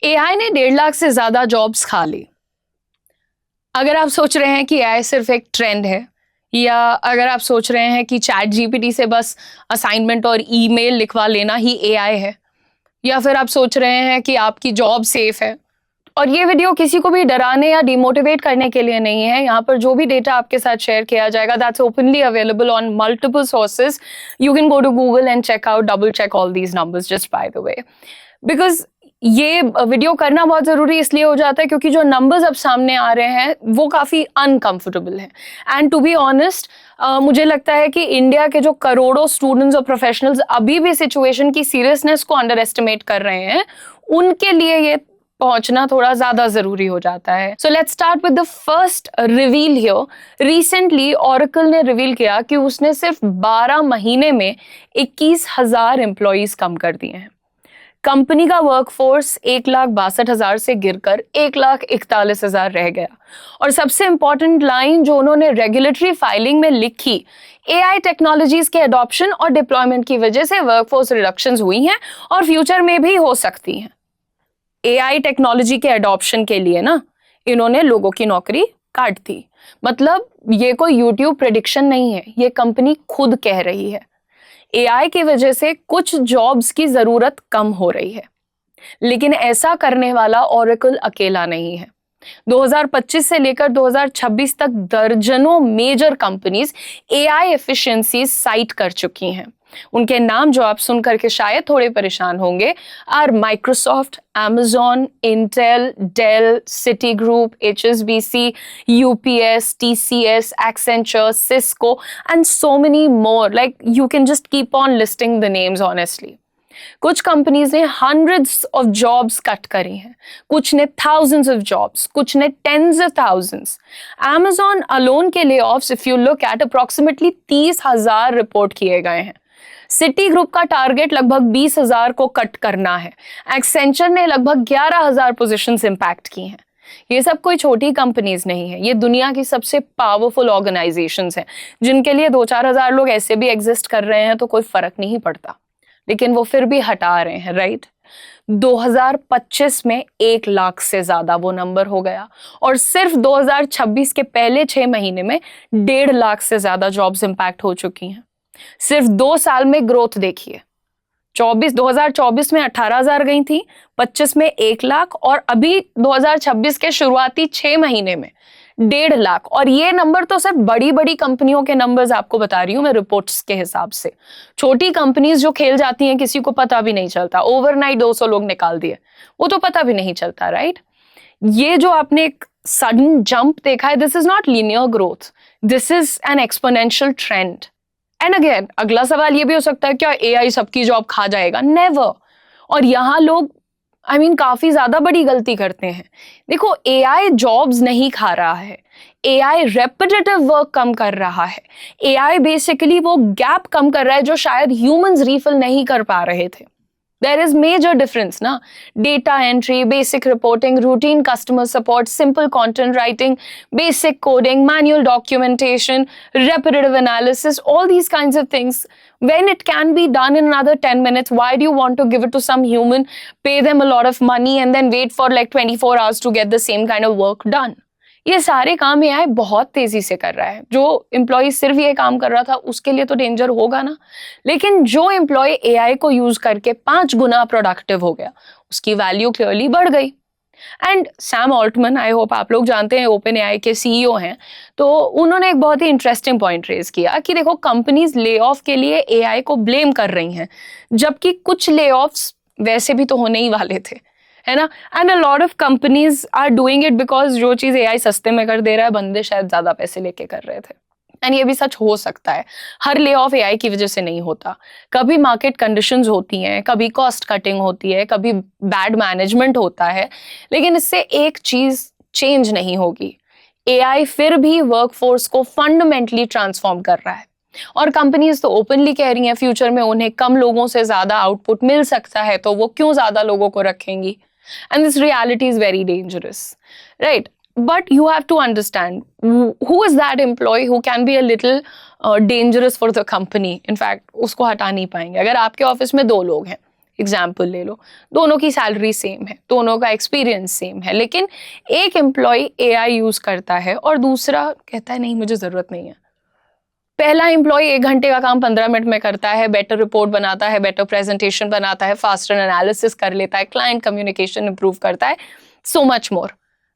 AI ने 1.5 लाख से ज्यादा जॉब्स खा ली। अगर आप सोच रहे हैं कि एआई सिर्फ एक ट्रेंड है, या अगर आप सोच रहे हैं कि चैट जीपीटी से बस असाइनमेंट और ईमेल लिखवा लेना ही एआई है, या फिर आप सोच रहे हैं कि आपकी जॉब सेफ है, और ये वीडियो किसी को भी डराने या डिमोटिवेट करने के लिए नहीं है। यहाँ पर जो भी डेटा आपके साथ शेयर किया जाएगा, that's openly available on multiple sources. You can go to Google and check out, double check all these numbers just by the way, because ये वीडियो करना बहुत जरूरी इसलिए हो जाता है क्योंकि जो नंबर्स अब सामने आ रहे हैं वो काफी अनकंफर्टेबल हैं। एंड टू बी ऑनेस्ट, मुझे लगता है कि इंडिया के जो करोड़ों स्टूडेंट्स और प्रोफेशनल्स अभी भी सिचुएशन की सीरियसनेस को अंडर एस्टिमेट कर रहे हैं, उनके लिए ये पहुंचना थोड़ा ज्यादा जरूरी हो जाता है। So let's start with the first reveal here. Recently oracle ने रिवील किया कि उसने सिर्फ 12 महीने में 21,000 एम्प्लॉइज कम कर दिए हैं। कंपनी का वर्कफोर्स 1,62,000 से गिरकर 1,41,000 रह गया। और सबसे इंपॉर्टेंट लाइन जो उन्होंने रेगुलेटरी फाइलिंग में लिखी, एआई टेक्नोलॉजीज के अडॉप्शन और डिप्लॉयमेंट की वजह से वर्कफोर्स रिडक्शंस हुई हैं और फ्यूचर में भी हो सकती हैं। एआई टेक्नोलॉजी के अडॉप्शन के लिए ना इन्होंने लोगों की नौकरी काट दी। मतलब ये कोई यूट्यूब प्रेडिक्शन नहीं है, ये कंपनी खुद कह रही है। एआई की वजह से कुछ जॉब्स की जरूरत कम हो रही है, लेकिन ऐसा करने वाला ऑरेकल अकेला नहीं है। 2025 से लेकर 2026 तक दर्जनों major companies AI efficiency cite कर चुकी हैं। उनके नाम जो आप सुनकर के शायद थोड़े परेशान होंगे आर Microsoft, Amazon, Intel, Dell, Citigroup, HSBC, UPS, TCS, Accenture, Cisco, and so many more. Like you can just keep on listing the names honestly. कुछ कंपनीज ने hundreds of jobs कट करी हैं, कुछ ने thousands of jobs, कुछ ने tens of thousands. Amazon alone के layoffs if you look at approximately 30,000 report किए गए हैं। सिटी ग्रुप का टारगेट लगभग 20,000 को कट करना है। एक्सेंचर ने लगभग 11,000 पोजीशंस इंपैक्ट की हैं। ये सब कोई छोटी कंपनीज नहीं है, ये दुनिया की सबसे पावरफुल ऑर्गेनाइजेशंस हैं, जिनके लिए 2-4 हजार लोग ऐसे भी एग्जिस्ट कर रहे हैं तो कोई फर्क नहीं पड़ता, लेकिन वो फिर भी हटा रहे हैं, राइट। 2025 में 1 लाख से ज्यादा वो नंबर हो गया, और सिर्फ 2026 के पहले 6 महीने में 1.5 लाख से ज्यादा जॉब्स इंपैक्ट हो चुकी हैं। सिर्फ 2 साल में ग्रोथ देखिए, 2024 में 18,000 गई थी, 25 में 1 लाख, और अभी 2026 के शुरुआती 6 महीने में 1.5 लाख। और ये नंबर तो सिर्फ बड़ी बड़ी कंपनियों के नंबर्स आपको बता रही हूं मैं रिपोर्ट्स के हिसाब से। छोटी कंपनीज जो खेल जाती हैं किसी को पता भी नहीं चलता, ओवरनाइट 200 लोग निकाल दिए, वो तो पता भी नहीं चलता, राइट। ये जो आपने एक सडन जंप देखा है, this is not linear growth, this is an exponential trend. And again अगला सवाल ये भी हो सकता है, क्या एआई सबकी जॉब खा जाएगा? नेवर। और यहां लोग काफी ज्यादा बड़ी गलती करते हैं। देखो, एआई जॉब्स नहीं खा रहा है, एआई रेपिटेटिव वर्क कम कर रहा है। एआई बेसिकली वो गैप कम कर रहा है जो शायद ह्यूमंस रीफिल नहीं कर पा रहे थे। There is major difference ना, data entry, basic reporting, routine customer support, simple content writing, basic coding, manual documentation, repetitive analysis, all these kinds of things. When it can be done in another 10 minutes, why do you want to give it to some human, pay them a lot of money and then wait for like 24 hours to get the same kind of work done? ये सारे काम AI बहुत तेजी से कर रहा है। जो एम्प्लॉय सिर्फ ये काम कर रहा था उसके लिए तो डेंजर होगा ना, लेकिन जो एम्प्लॉय एआई को यूज करके 5 गुना प्रोडक्टिव हो गया, उसकी वैल्यू क्लियरली बढ़ गई। And Sam Altman, I hope आप लोग जानते हैं, ओपन एआई के सीईओ हैं, तो उन्होंने एक बहुत ही इंटरेस्टिंग पॉइंट रेज किया कि देखो, कंपनीज ले ऑफ के लिए एआई को ब्लेम कर रही हैं, जबकि कुछ ले ऑफ्स वैसे भी तो होने ही वाले थे, है ना। And a lot of companies are doing it because जो चीज एआई सस्ते में कर दे रहा है, बंदे शायद ज्यादा पैसे लेके कर रहे थे। एंड ये भी सच हो सकता है, हर ले ऑफ एआई की वजह से नहीं होता। कभी मार्केट कंडीशंस होती हैं, कभी कॉस्ट कटिंग होती है, कभी बैड मैनेजमेंट होता है, लेकिन इससे एक चीज चेंज नहीं होगी, एआई फिर भी वर्कफोर्स को फंडामेंटली ट्रांसफॉर्म कर रहा है। और कंपनीज तो ओपनली कह रही हैं फ्यूचर में उन्हें कम लोगों से ज्यादा आउटपुट मिल सकता है, तो वो क्यों ज्यादा लोगों को रखेंगी। And this reality is very dangerous, right? But you have to understand who is that employee who can be a little dangerous for the company. In fact, उसको हटा नहीं पाएंगे। अगर आपके ऑफिस में 2 लोग हैं, एग्जाम्पल ले लो, दोनों की सैलरी सेम है, दोनों का एक्सपीरियंस सेम है, लेकिन एक एम्प्लॉय एआई यूज करता है और दूसरा कहता है नहीं मुझे जरूरत नहीं है। पहला एम्प्लॉय 1 घंटे का काम 15 मिनट में करता है, बेटर रिपोर्ट बनाता है, बेटर प्रेजेंटेशन बनाता है, फास्टर एनालिसिस कर लेता है, क्लाइंट कम्युनिकेशन इंप्रूव करता है, so much more,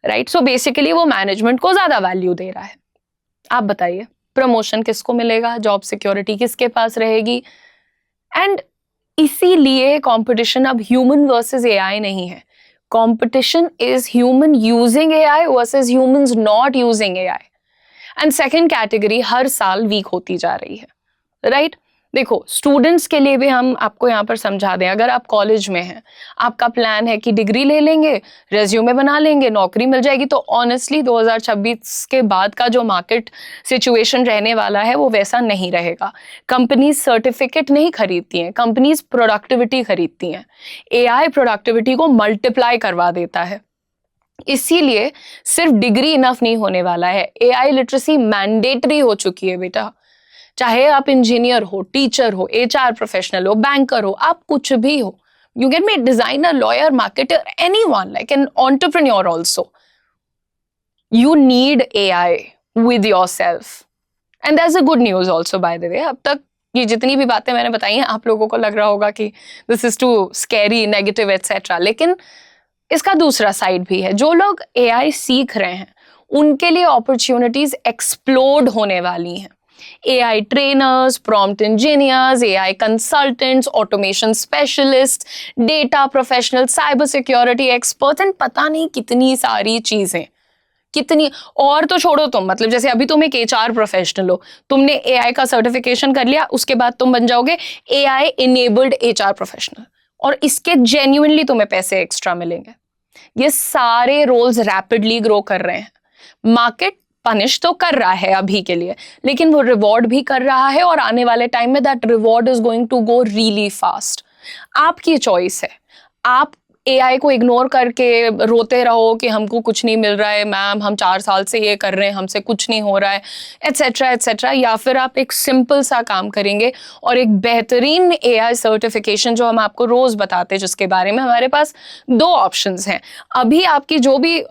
right. So basically वो मैनेजमेंट को ज्यादा वैल्यू दे रहा है। आप बताइए प्रमोशन किसको मिलेगा, जॉब सिक्योरिटी किसके पास रहेगी? एंड इसीलिए कंपटीशन अब ह्यूमन वर्सेस एआई नहीं है, competition is human using AI versus humans not using AI. And second category हर साल वीक होती जा रही है, राइट। देखो स्टूडेंट्स के लिए भी हम आपको यहाँ पर समझा दें, अगर आप कॉलेज में हैं, आपका प्लान है कि डिग्री ले लेंगे, रेज्यूमे बना लेंगे, नौकरी मिल जाएगी, तो ऑनेस्टली 2026 के बाद का जो मार्केट सिचुएशन रहने वाला है वो वैसा नहीं रहेगा। कंपनीज सर्टिफिकेट नहीं खरीदती हैं, कंपनीज प्रोडक्टिविटी खरीदती हैं। एआई प्रोडक्टिविटी को मल्टीप्लाई करवा देता है, इसीलिए सिर्फ डिग्री इनफ नहीं होने वाला है। एआई लिटरेसी मैंडेटरी हो चुकी है बेटा, चाहे आप इंजीनियर हो, टीचर हो, एचआर प्रोफेशनल हो, बैंकर हो, आप कुछ भी हो, you can be designer, lawyer, marketer, anyone, like an entrepreneur also. You need AI with yourself and that's a good news also by the वे। अब तक ये जितनी भी बातें मैंने बताई हैं आप लोगों को लग रहा होगा कि this is too scary, negative etcetera, लेकिन इसका दूसरा साइड भी है। जो लोग एआई सीख रहे हैं उनके लिए अपॉर्चुनिटीज एक्सप्लोड होने वाली हैं। AI trainers, prompt engineers, AI consultants, automation specialist, data professional, cyber security experts and पता नहीं कितनी सारी चीजें, कितनी। और तो छोड़ो तुम, मतलब जैसे अभी तुम एक एचआर प्रोफेशनल हो, तुमने एआई का सर्टिफिकेशन कर लिया, उसके बाद तुम बन जाओगे एआई इनेबल्ड एचआर प्रोफेशनल, और इसके जेन्युइनली तुम्हें पैसे एक्स्ट्रा मिलेंगे। ये सारे रोल्स रैपिडली ग्रो कर रहे हैं। मार्केट पनिश तो कर रहा है अभी के लिए, लेकिन वो रिवॉर्ड भी कर रहा है, और आने वाले टाइम में that reward is going to go really fast. आपकी चॉइस है, आप एआई को इग्नोर करके रोते रहो कि हमको कुछ नहीं मिल रहा है मैम, हम 4 साल से ये कर रहे हैं, हमसे कुछ नहीं हो रहा है, एटसेट्रा एटसेट्रा, या फिर आप एक सिंपल सा काम करेंगे और एक बेहतरीन एआई सर्टिफिकेशन जो हम आपको रोज बताते हैं, जिसके बारे में हमारे पास 2 ऑप्शंस हैं। अभी आपकी जो भी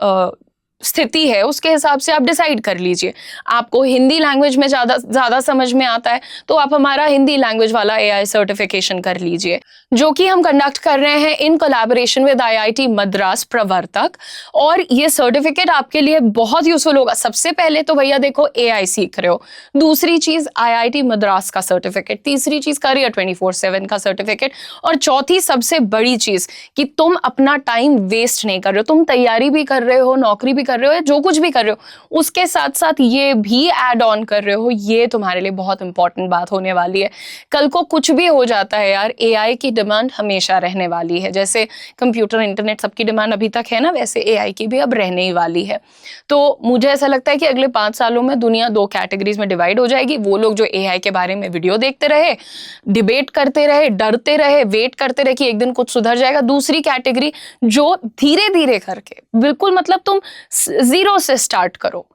स्थिति है उसके हिसाब से आप डिसाइड कर लीजिए। आपको हिंदी लैंग्वेज में ज्यादा समझ में आता है तो आप हमारा हिंदी लैंग्वेज वाला एआई सर्टिफिकेशन कर लीजिए, जो कि हम कंडक्ट कर रहे हैं in collaboration with IIT Madras प्रवर्तक। और ये सर्टिफिकेट आपके लिए बहुत यूजफुल होगा। सबसे पहले तो भैया देखो एआई सीख रहे हो, दूसरी चीज आईआईटी मद्रास का सर्टिफिकेट, तीसरी चीज करियर 24/7 का सर्टिफिकेट, और चौथी सबसे बड़ी चीज कि तुम अपना टाइम वेस्ट नहीं कर रहे हो, तुम तैयारी भी कर रहे हो, नौकरी भी कर रहे हो, जो कुछ भी कर रहे हो उसके साथ साथ ये भी ऐड ऑन कर रहे हो। ये तुम्हारे लिए बहुत इंपॉर्टेंट बात होने वाली है। कल को कुछ भी हो जाता है यार, एआई की डिमांड हमेशा रहने वाली है। जैसे कंप्यूटर, इंटरनेट सबकी डिमांड अभी तक है ना, वैसे एआई की भी अब रहने ही वाली है। तो मुझे ऐसा लगता है कि अगले 5 सालों में दुनिया 2 कैटेगरीज में डिवाइड हो जाएगी। वो लोग जो एआई के बारे में वीडियो देखते रहे, डिबेट करते रहे, डरते रहे, वेट करते रहे कि एक दिन कुछ सुधर जाएगा। दूसरी कैटेगरी जो धीरे धीरे करके, बिल्कुल मतलब तुम 0 से स्टार्ट करो,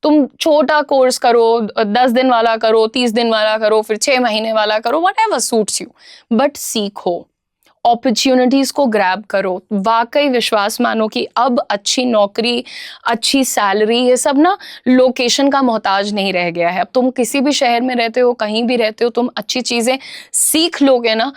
तुम छोटा कोर्स करो, 10 दिन वाला करो, 30 दिन वाला करो, फिर 6 महीने वाला करो, व्हाटएवर सूट्स यू, बट सीखो, अपॉर्चुनिटीज को ग्रैब करो। वाकई विश्वास मानो कि अब अच्छी नौकरी, अच्छी सैलरी, ये सब ना लोकेशन का मोहताज नहीं रह गया है। अब तुम किसी भी शहर में रहते हो, कहीं भी रहते हो, तुम अच्छी चीजें सीख लोगे ना,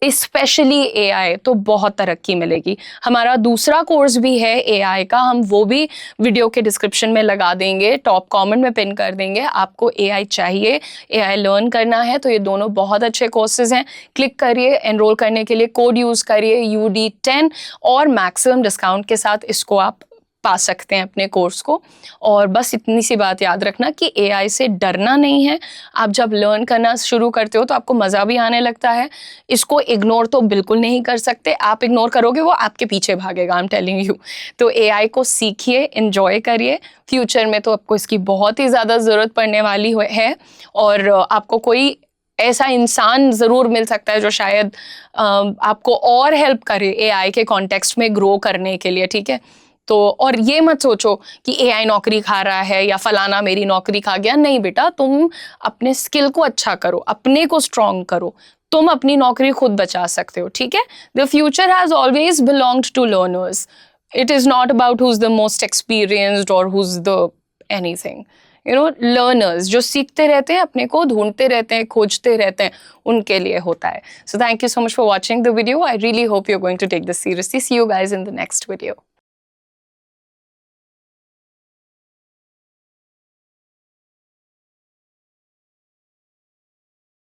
स्पेशली एआई, तो बहुत तरक्की मिलेगी। हमारा दूसरा कोर्स भी है एआई का, हम वो भी वीडियो के डिस्क्रिप्शन में लगा देंगे, टॉप कमेंट में पिन कर देंगे। आपको एआई चाहिए, एआई लर्न करना है, तो ये दोनों बहुत अच्छे कोर्सेज हैं। क्लिक करिए, एनरोल करने के लिए कोड यूज करिए UD10, और मैक्सिमम डिस्काउंट के साथ इसको आप पा सकते हैं अपने कोर्स को। और बस इतनी सी बात याद रखना कि एआई से डरना नहीं है। आप जब लर्न करना शुरू करते हो तो आपको मज़ा भी आने लगता है। इसको इग्नोर तो बिल्कुल नहीं कर सकते, आप इग्नोर करोगे वो आपके पीछे भागेगा, आई एम टेलिंग यू। तो एआई को सीखिए, एंजॉय करिए। फ्यूचर में तो आपको इसकी बहुत ही ज़्यादा ज़रूरत पड़ने वाली है, और आपको कोई ऐसा इंसान ज़रूर मिल सकता है जो शायद आपको और हेल्प करे एआई के कॉन्टेक्स्ट में ग्रो करने के लिए, ठीक है। तो और ये मत सोचो कि एआई नौकरी खा रहा है या फलाना मेरी नौकरी खा गया। नहीं बेटा, तुम अपने स्किल को अच्छा करो, अपने को स्ट्रॉन्ग करो, तुम अपनी नौकरी खुद बचा सकते हो, ठीक है? The future has always belonged to learners. It is not about who's the most experienced or who's the anything. Learners जो सीखते रहते हैं, अपने को ढूंढते रहते हैं, खोजते रहते हैं, उनके लिए होता है. So thank you so much for watching the video. I really hope you're going to take this seriously. See you guys in the next video.